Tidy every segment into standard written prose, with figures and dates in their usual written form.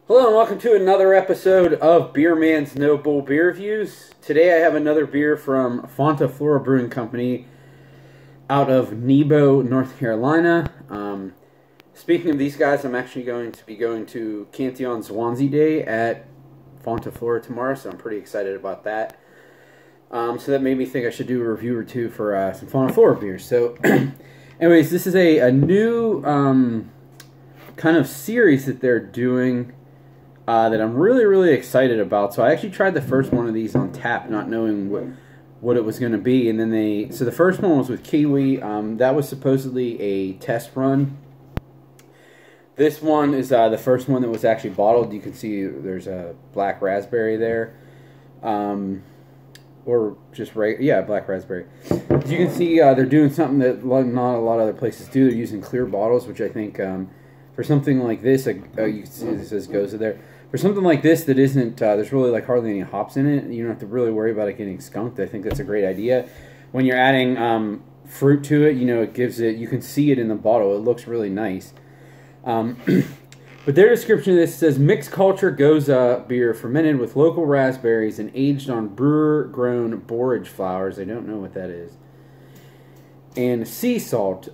Hello and welcome to another episode of Beer Man's No Bull Beer Reviews. Today I have another beer from Fonta, Flora Brewing Company out of Nebo, North Carolina. Speaking of these guys, I'm actually going to be going to Cantillon Swansea Day at Fonta, Flora tomorrow, so I'm pretty excited about that. So that made me think I should do a review or two for some Fonta Flora beers. So anyways, this is a new kind of series that they're doing that I'm really excited about. So I actually tried the first one of these on tap, not knowing what it was going to be, and then so the first one was with Kiwi. That was supposedly a test run. This one is the first one that was actually bottled. You can see there's a black raspberry there, or just black raspberry. As you can see, they're doing something that not a lot of other places do. They're using clear bottles, which I think for something like this, you can see this says Gose there. For something like this that isn't, there's really like hardly any hops in it. You don't have to really worry about it getting skunked. I think that's a great idea. When you're adding fruit to it, it gives it. You can see it in the bottle. It looks really nice. But their description of this says mixed culture Gose beer fermented with local raspberries and aged on brewer-grown borage flowers. I don't know what that is. And sea salt.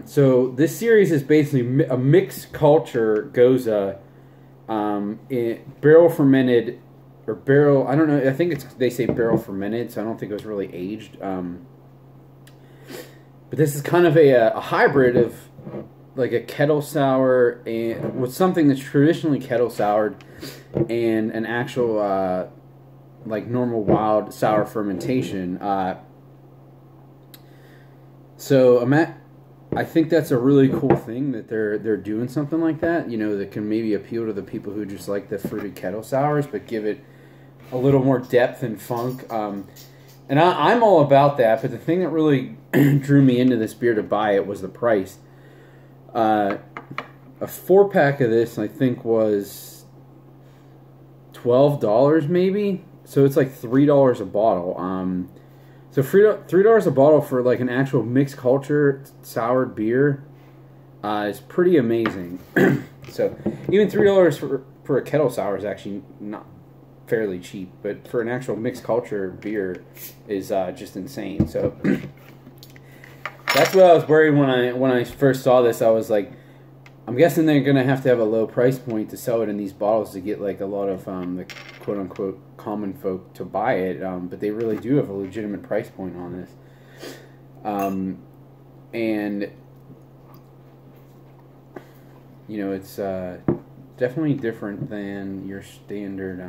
So this series is basically a mixed culture Gose, barrel fermented or barrel. I don't know. I think they say barrel fermented, so I don't think it was really aged. But this is kind of a hybrid of like a kettle sour and with something that's traditionally kettle soured and an actual like normal wild sour fermentation. So I think that's a really cool thing that they're doing something like that. That can maybe appeal to the people who just like the fruited kettle sours, but give it a little more depth and funk. And I'm all about that. But the thing that really drew me into this beer to buy it was the price. A 4-pack of this, I think, was $12 maybe. So it's like $3 a bottle. So $3 a bottle for like an actual mixed culture soured beer is pretty amazing. So even $3 for a kettle sour is actually not fairly cheap, but for an actual mixed culture beer is just insane. So that's what I was worried when I first saw this. I was like, I'm guessing they're gonna have to have a low price point to sell it in these bottles to get like a lot of the quote unquote common folk to buy it. But they really do have a legitimate price point on this. And it's definitely different than your standard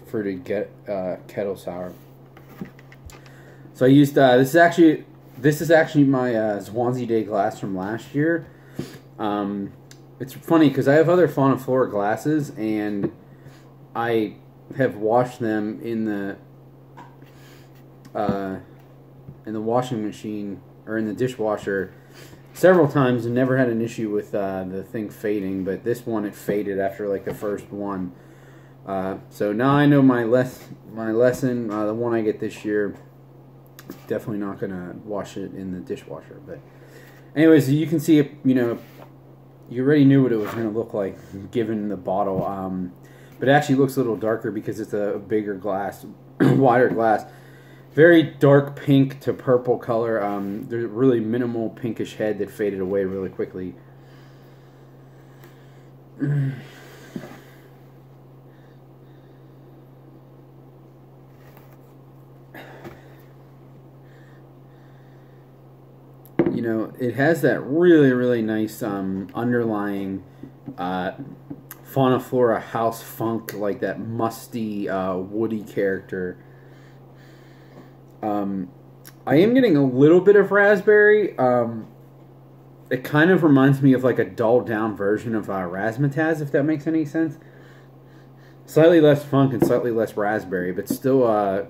fruited kettle sour. So I used this is actually my Swansea Day glass from last year. It's funny because I have other Fonta Flora glasses and I have washed them in the washing machine or in the dishwasher several times and never had an issue with the thing fading. But this one, it faded after like the first one. So now I know my lesson. The one I get this year. Definitely not gonna wash it in the dishwasher, but anyways, you can see it. You already knew what it was gonna look like given the bottle, but it actually looks a little darker because it's a bigger glass, wider glass. Very dark pink to purple color. There's a really minimal pinkish head that faded away really quickly. It has that really nice underlying Fonta Flora house funk, like that musty, woody character. I am getting a little bit of raspberry. It kind of reminds me of like a dulled down version of razzmatazz, if that makes any sense. Slightly less funk and slightly less raspberry, but still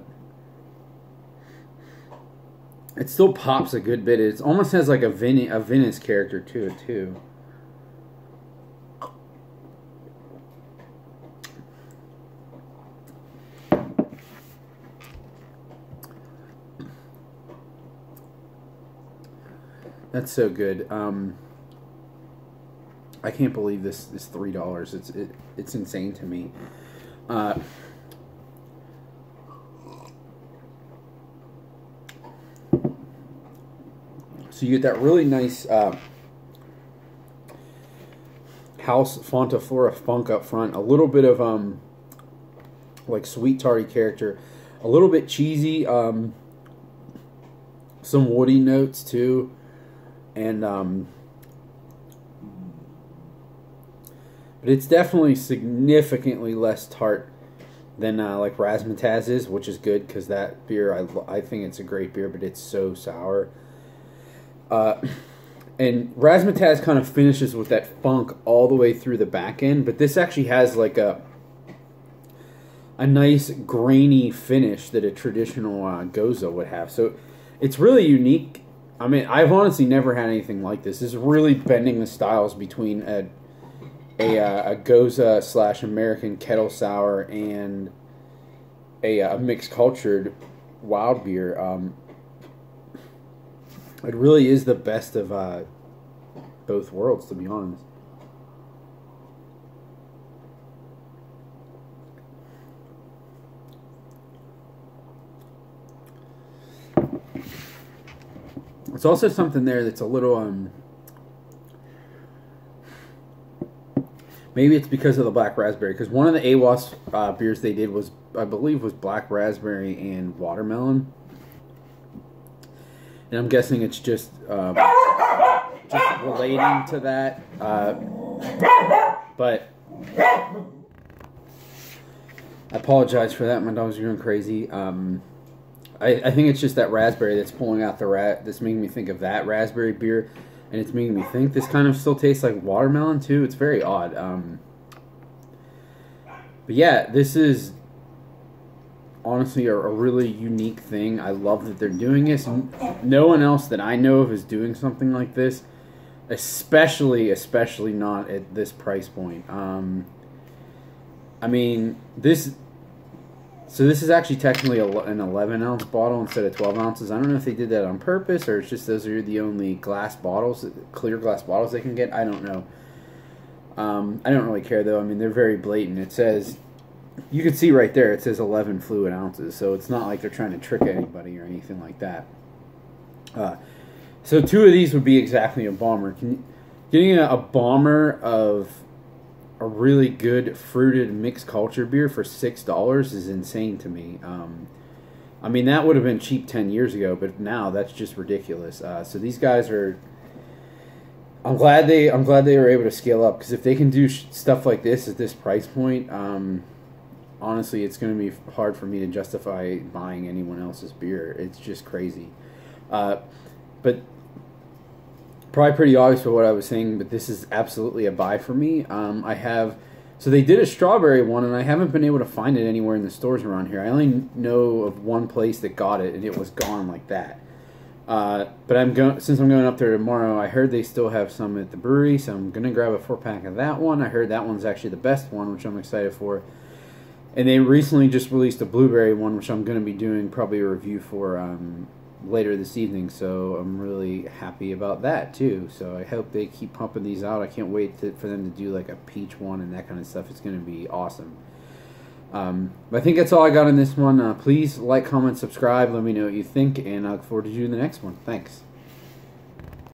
it still pops a good bit. It almost has like a Venice character to it too. That's so good. I can't believe this is $3. It's insane to me. So you get that really nice house Fonta Flora funk up front. A little bit of like sweet tarty character, a little bit cheesy, some woody notes too, and but it's definitely significantly less tart than like Razzmatazz is, which is good because that beer I think it's a great beer, but it's so sour. And Razzmatazz kind of finishes with that funk all the way through the back end, but this actually has like a nice grainy finish that a traditional Gose would have. So it's really unique. I mean, I've honestly never had anything like this. This is really bending the styles between a Gose / American kettle sour and a mixed cultured wild beer. It really is the best of both worlds, to be honest. It's also something there that's a little maybe it's because of the black raspberry, because one of the AWAS beers they did was, I believe, was black raspberry and watermelon. And I'm guessing it's just relating to that. But I apologize for that. My dog's going crazy. I think it's just that raspberry that's pulling out that's making me think of that raspberry beer, and it's making me think this kind of still tastes like watermelon too. It's very odd. But yeah, this is honestly a really unique thing. I love that they're doing this. No one else that I know of is doing something like this, especially not at this price point. I mean, this is actually technically an 11-ounce bottle instead of 12 ounces. I don't know if they did that on purpose or it's just those are the only glass bottles, clear glass bottles they can get. I don't know. I don't really care though. I mean, they're very blatant. It says, you can see right there, it says 11 fluid ounces, so it's not like they're trying to trick anybody or anything like that. So 2 of these would be exactly a bomber. Getting a bomber of a really good fruited mixed culture beer for $6 is insane to me. I mean, that would have been cheap 10 years ago, but now that's just ridiculous. So these guys are, I'm glad they were able to scale up, because if they can do stuff like this at this price point, honestly, it's going to be hard for me to justify buying anyone else's beer. It's just crazy. But probably pretty obvious for what I was saying, but this is absolutely a buy for me. So they did a strawberry one, and I haven't been able to find it anywhere in the stores around here. I only know of one place that got it, and it was gone like that. But since I'm going up there tomorrow, I heard they still have some at the brewery, so I'm going to grab a 4-pack of that one. I heard that one's actually the best one, which I'm excited for. And they recently just released a blueberry one, which I'm going to be doing probably a review for later this evening. So I'm really happy about that too. So I hope they keep pumping these out. I can't wait for them to do like a peach one and that kind of stuff. It's going to be awesome. But I think that's all I got in this one. Please like, comment, subscribe. Let me know what you think, and I look forward to doing the next one. Thanks.